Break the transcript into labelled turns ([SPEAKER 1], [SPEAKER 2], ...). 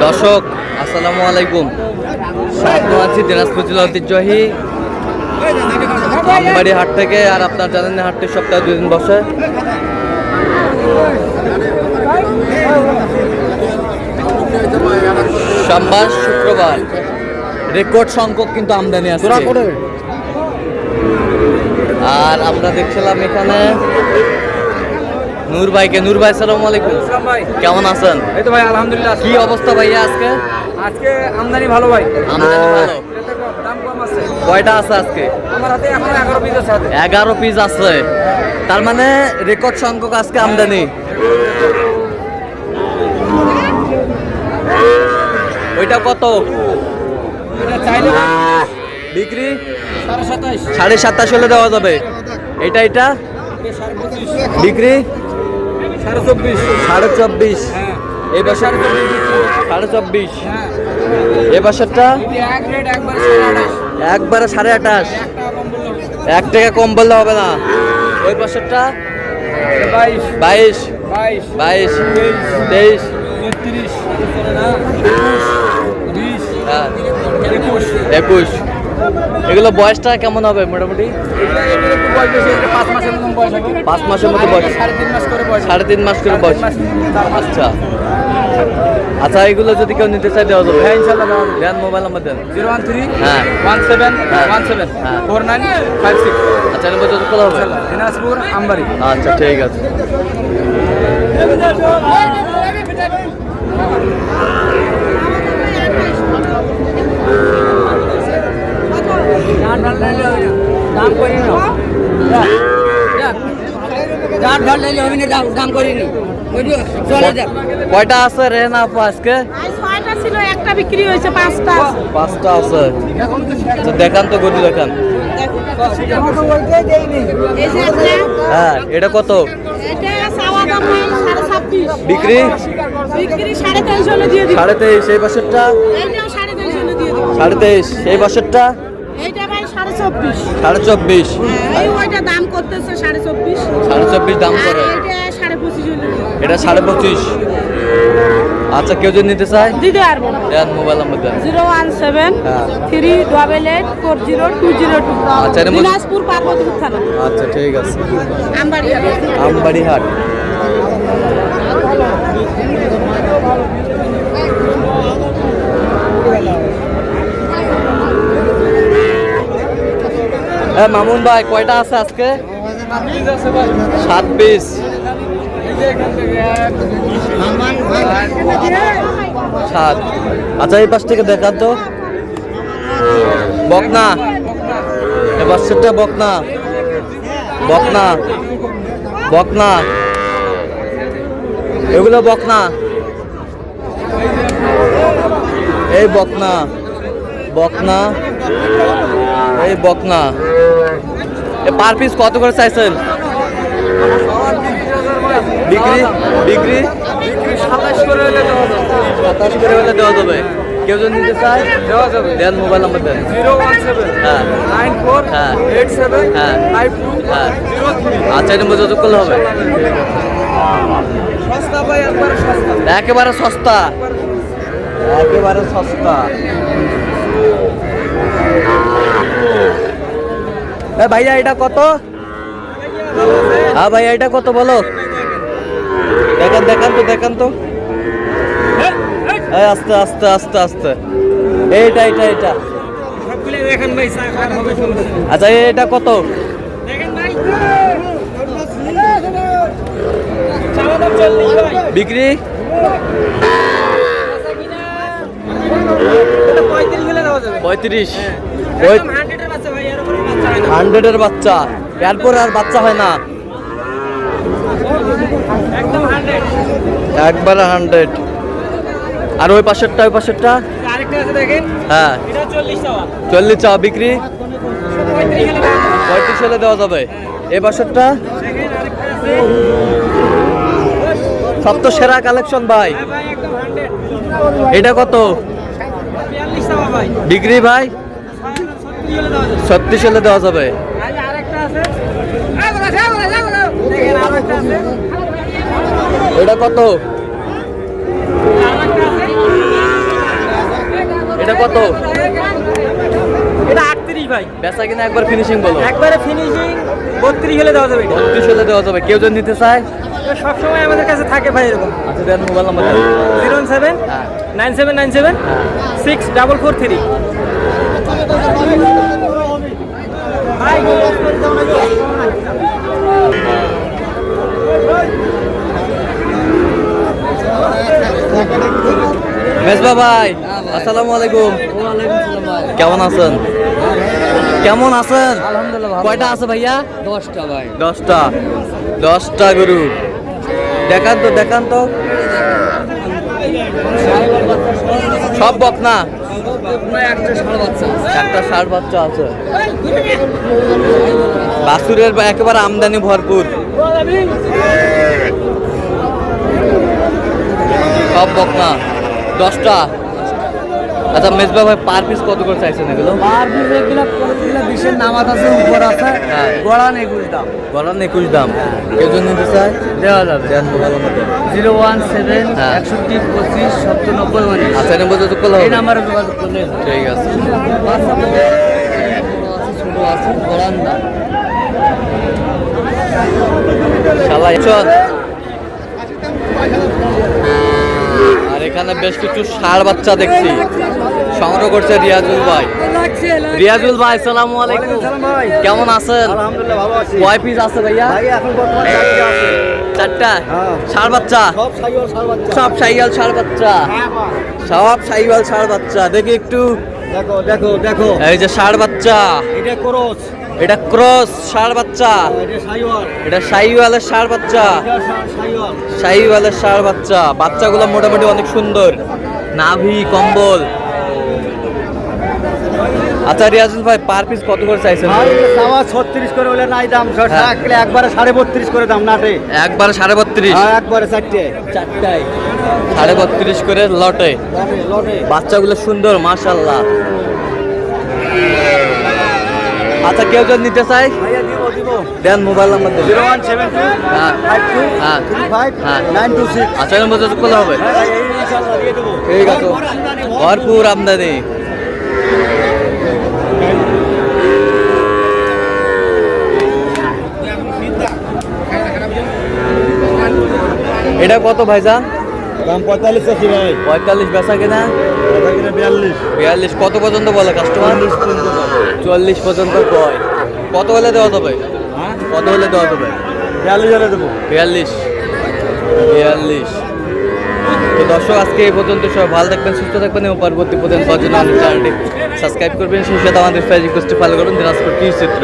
[SPEAKER 1] দর্শক আসসালামু আলাইকুম। স্বাগত আছি দিনাজপুর জেলা ঐতিহ্যবাহী আমবাড়ি হাট থেকে। আর আপনার জানেন হাটটি সপ্তাহে 2 দিন বসে। সোমবার শুক্রবার রেকর্ড সংখ্যক কিন্তু আমদানি আছে। আর আমরা দেখছিলাম এখানে নূর ভাইকে। নূর ভাই আসসালামু আলাইকুম, কেমন আছেন?
[SPEAKER 2] এই তো ভাই আলহামদুলিল্লাহ।
[SPEAKER 1] কি অবস্থা ভাইয়া আজকে?
[SPEAKER 2] আজকে আমদানি ভালো ভাই,
[SPEAKER 1] আমদানি ভালো।
[SPEAKER 2] দাম কম আছে।
[SPEAKER 1] কয়টা আছে আজকে?
[SPEAKER 2] আমার হাতে এখন 11 পিস আছে।
[SPEAKER 1] 11 পিস আছে, তার মানে রেকর্ড সংখ্যক আজকে আমদানি। ওইটা কত
[SPEAKER 2] এটা চাইলে
[SPEAKER 1] বিক্রি?
[SPEAKER 2] 27.5
[SPEAKER 1] 27.5 হলে দেওয়া যাবে। এটা বিক্রি
[SPEAKER 2] 24.5
[SPEAKER 1] 24.5।
[SPEAKER 2] হ্যাঁ
[SPEAKER 1] এই বছর 24.5। এই বছরটা একবারে 28.5। 1 টাকা কম বললে হবে না। ওই বছরটা 22, 23, 21। এগুলো বয়সটা কেমন হবে মোটামুটি? 5 মাসের মতো বয়স। 3.5 মাস করে বয়স। আচ্ছা আচ্ছা, এগুলো যদি কেউ নিতে চাই দেওয়া যাবে?
[SPEAKER 2] হ্যাঁ ইনশাআল্লাহ
[SPEAKER 1] দেন, মোবাইল নাম্বার দেন।
[SPEAKER 2] 013
[SPEAKER 1] হ্যাঁ
[SPEAKER 2] 17 4956।
[SPEAKER 1] আচ্ছা, নম্বর যত খোলা হবে।
[SPEAKER 2] দিনাজপুর আমবাড়ি।
[SPEAKER 1] আচ্ছা ঠিক আছে। কয়টা আছে রে না আপু আজকে?
[SPEAKER 3] ছিল, একটা বিক্রি হয়েছে,
[SPEAKER 1] 5টা আছে। আচ্ছা, দেখান তো গরু দেখান। হ্যাঁ, এটা কত বিক্রি?
[SPEAKER 3] 23.5 হলে দিয়ে দিই।
[SPEAKER 1] 23.5। এই বছরটা
[SPEAKER 3] 23.5 হলে দিয়ে দিই।
[SPEAKER 1] 23.5। এই বছরটা
[SPEAKER 3] এইটা ভাই 24.5।
[SPEAKER 1] 24.5।
[SPEAKER 3] এই ওইটা দাম করতেছে 24.5।
[SPEAKER 1] 24.5 দাম করে।
[SPEAKER 3] এইটা 25.5 হলে দিয়ে দিই।
[SPEAKER 1] এটা 25.5। আচ্ছা, কেউ যদি নিতে চায়
[SPEAKER 3] দিতে পারবো না।
[SPEAKER 1] দেন, মোবাইল নাম্বার দেন।
[SPEAKER 3] 017
[SPEAKER 1] হ্যাঁ
[SPEAKER 3] 388 40202।
[SPEAKER 1] আচ্ছা,
[SPEAKER 3] দিনাজপুর পার্বতীপুর থানা।
[SPEAKER 1] আচ্ছা ঠিক আছে।
[SPEAKER 3] আমবাড়ি
[SPEAKER 1] আমবাড়ি হাট। মামুন ভাই, কয়টা আছে আজকে? 7 পিস। 7। আচ্ছা, এই পাশ থেকে দেখান তো। বকনা, এ বাচ্চাটা বকনা। বকনা বকনা এগুলো বকনা। এই বকনা বকনা এই বকনা। পার পিস কত করে চাইছেন বিক্রি? বিক্রি
[SPEAKER 2] 27 করে হলে দেওয়া যাবে।
[SPEAKER 1] 27 করে হলে দেওয়া যাবে। কেউ যদি নিতে চায়
[SPEAKER 2] দেওয়া যাবে।
[SPEAKER 1] দেন, মোবাইল নাম্বার দেন।
[SPEAKER 2] 017
[SPEAKER 1] হ্যাঁ
[SPEAKER 2] 94
[SPEAKER 1] হ্যাঁ
[SPEAKER 2] 87
[SPEAKER 1] হ্যাঁ
[SPEAKER 2] 52
[SPEAKER 1] হ্যাঁ
[SPEAKER 2] 03।
[SPEAKER 1] আচ্ছা, এটা যোগাযোগ করলে হবে।
[SPEAKER 2] সস্তা ভাই, একবারে সস্তা।
[SPEAKER 1] একেবারে সস্তা, একেবারে সস্তা। ভাইয়া এটা কত? হ্যাঁ ভাইয়া এটা কত বলো? দেখান তো। আস্তে আস্তে আস্তে আস্তে। এইটা।
[SPEAKER 2] দেখেন ভাই, সাকার হবে সমস্যা।
[SPEAKER 1] আচ্ছা, এটা কত?
[SPEAKER 2] দেখেন ভাই, চাওয়া দাম 40 ভাই।
[SPEAKER 1] বিক্রি?
[SPEAKER 2] 35 হলে দেওয়া যাবে।
[SPEAKER 1] 35।
[SPEAKER 2] 100 এর বাচ্চা ভাই, এর উপরে বাচ্চা হয় না।
[SPEAKER 1] 100 এর বাচ্চা, এরপর আর বাচ্চা হয় না।
[SPEAKER 2] একদম 100।
[SPEAKER 1] একবারে 100। আর ওই পাশেরটা?
[SPEAKER 2] আরেকটা আছে দেখেন,
[SPEAKER 1] হ্যাঁ
[SPEAKER 2] এটা 40 টাকা।
[SPEAKER 1] 40 টাকা বিক্রি।
[SPEAKER 2] 35
[SPEAKER 1] 35
[SPEAKER 2] হলে দেওয়া যাবে।
[SPEAKER 1] হলে দেওয়া যাবে। এই বছরটা
[SPEAKER 2] দেখেন আরেকটা আছে।
[SPEAKER 1] সব তো সেরা কালেকশন ভাই।
[SPEAKER 2] হ্যাঁ ভাই, একদম 100।
[SPEAKER 1] এটা কত
[SPEAKER 2] 42 টাকা ভাই।
[SPEAKER 1] বিক্রি ভাই?
[SPEAKER 2] 36 হলে দেওয়া
[SPEAKER 1] 36 হলে দেওয়া
[SPEAKER 2] যাবে।
[SPEAKER 1] যাবে।
[SPEAKER 2] আরেকটা আছে, দেখেন আরেকটা আছে।
[SPEAKER 1] এটা কত? এটা কত?
[SPEAKER 2] এটা 38 ভাই।
[SPEAKER 1] বেচা কিনা একবার ফিনিশিং বলো।
[SPEAKER 2] একবারে ফিনিশিং 32 হলে দেওয়া যাবে এটা।
[SPEAKER 1] 32 হলে দেওয়া যাবে। কেউ যদি নিতে চায়
[SPEAKER 2] এটা সবসময় আমাদের কাছে থাকে ভাই এরকম।
[SPEAKER 1] আচ্ছা দেন মোবাইল নাম্বার দেন।
[SPEAKER 2] 07
[SPEAKER 1] হ্যাঁ
[SPEAKER 2] 9797 6443। ভাই
[SPEAKER 1] মেজবা ভাই আসসালামু আলাইকুম। কেমন আছেন? কেমন আছেন?
[SPEAKER 2] আলহামদুলিল্লাহ
[SPEAKER 1] কয়টা আছে ভাইয়া?
[SPEAKER 2] 10টা ভাই।
[SPEAKER 1] 10টা গরু। দেখান তো সব বকনা? একটা ষাঁড় বাচ্চা আছে। বাছুরের একেবারে আমদানি ভরপুর। সব বকনা 10টা। আচ্ছা মেজবা ভাই পার পিস কত করে চাইছেন এগুলো?
[SPEAKER 2] আর বিবেকগুলো প্রতিগুলো 20 নামাজ আছে, উপর আছে।
[SPEAKER 1] হ্যাঁ।
[SPEAKER 2] গড়ান 21 দাম।
[SPEAKER 1] গড়ান 21 দাম। কেউ যদি নিতে চায়
[SPEAKER 2] দেওয়া যাবে।
[SPEAKER 1] দেন মোবাইল নাম্বার দেন।
[SPEAKER 2] 017
[SPEAKER 1] হ্যাঁ।
[SPEAKER 2] 61 25 97 19।
[SPEAKER 1] আচ্ছা এই নম্বর যোগাযোগ করলে
[SPEAKER 2] এই
[SPEAKER 1] হবে?
[SPEAKER 2] নাম্বারে যোগাযোগ করলে হবে।
[SPEAKER 1] ঠিক আছে।
[SPEAKER 2] ছোট আছে গড়ান দাম।
[SPEAKER 1] শালাই চল। আর এখানে বেশ কিছু ষাঁড় বাচ্চা দেখছি সংগ্রহ করছে রিয়াজুল ভাই। রিয়াজুল ভাই আসসালামু আলাইকুম।
[SPEAKER 2] ভাই।
[SPEAKER 1] কেমন আছেন?
[SPEAKER 2] আলহামদুলিল্লাহ ভালো আছি।
[SPEAKER 1] কয় পিস আছে ভাইয়া?
[SPEAKER 2] ভাই এখন বর্তমানে 4টা আছে।
[SPEAKER 1] 4টা
[SPEAKER 2] হ্যাঁ।
[SPEAKER 1] ষাঁড় বাচ্চা?
[SPEAKER 2] সব সাইওয়াল সার বাচ্চা।
[SPEAKER 1] সব সাইয়াল ষাঁড় বাচ্চা। সব সাইয়াল ষাঁড় বাচ্চা। দেখি একটু।
[SPEAKER 2] দেখো দেখো দেখো।
[SPEAKER 1] এই যে ষাঁড় বাচ্চা,
[SPEAKER 2] এটা ক্রস,
[SPEAKER 1] এটা ক্রস ষাঁড় বাচ্চা,
[SPEAKER 2] এটা সাইওয়াল,
[SPEAKER 1] এটা সাইওয়ালের ষাঁড় বাচ্চা।
[SPEAKER 2] এটা সাইওয়াল।
[SPEAKER 1] সাইওয়ালের ষাঁড় বাচ্চা। বাচ্চাগুলো মোটামুটি অনেক সুন্দর, নাভি কম্বল। আচ্ছা রিয়াজুল ভাই পার পিস কত করে চাইছেন?
[SPEAKER 2] ভাই সাওয়া 36 করে হলে নাই দাম।
[SPEAKER 1] হ্যাঁ।
[SPEAKER 2] থাকলে একবারে 32.5 করে দাম নাটে।
[SPEAKER 1] একবারে 32.5।
[SPEAKER 2] হ্যাঁ একবারে 4টে।
[SPEAKER 1] 4টায় 32.5 করে লটে।
[SPEAKER 2] লটে লটে।
[SPEAKER 1] বাচ্চাগুলো সুন্দর মাশাআল্লাহ। আচ্ছা কেউ যদি নিতে চায়
[SPEAKER 2] ভাইয়া দিব দিব।
[SPEAKER 1] দেন মোবাইল নাম্বার দেন।
[SPEAKER 2] 0172
[SPEAKER 1] হ্যাঁ
[SPEAKER 2] 52
[SPEAKER 1] হ্যাঁ
[SPEAKER 2] 35
[SPEAKER 1] হ্যাঁ।
[SPEAKER 2] 926।
[SPEAKER 1] আচ্ছা নম্বর যোগাযোগ করলে হবে?
[SPEAKER 2] হ্যাঁ ভাই এই ইনশাআল্লাহ দিয়ে দেব।
[SPEAKER 1] ঠিক আছে। ভরপুর আমদানি। এটা কত ভাইজান?
[SPEAKER 2] দাম 45 আছে ভাই।
[SPEAKER 1] 45 বেচা কিনা?
[SPEAKER 2] এটা কিনা 42।
[SPEAKER 1] 42 কত পর্যন্ত বলে কাস্টমার? 40 পর্যন্ত কয়। কত হলে দেওয়া যাবে?
[SPEAKER 2] হ্যাঁ
[SPEAKER 1] কত হলে দেওয়া যাবে?
[SPEAKER 2] 42 হলে দেব।
[SPEAKER 1] 42। তো দর্শক আজকে এই পর্যন্ত সবাই ভালো থাকবেন, সুস্থ থাকবেন এবং পরবর্তী পর্যন্ত চ্যানেলটি সাবস্ক্রাইব করবেন, সেই সাথে আমাদের ফেসবুক পেজটি ফলো করবেন দিনাজপুর কৃষি চিত্র।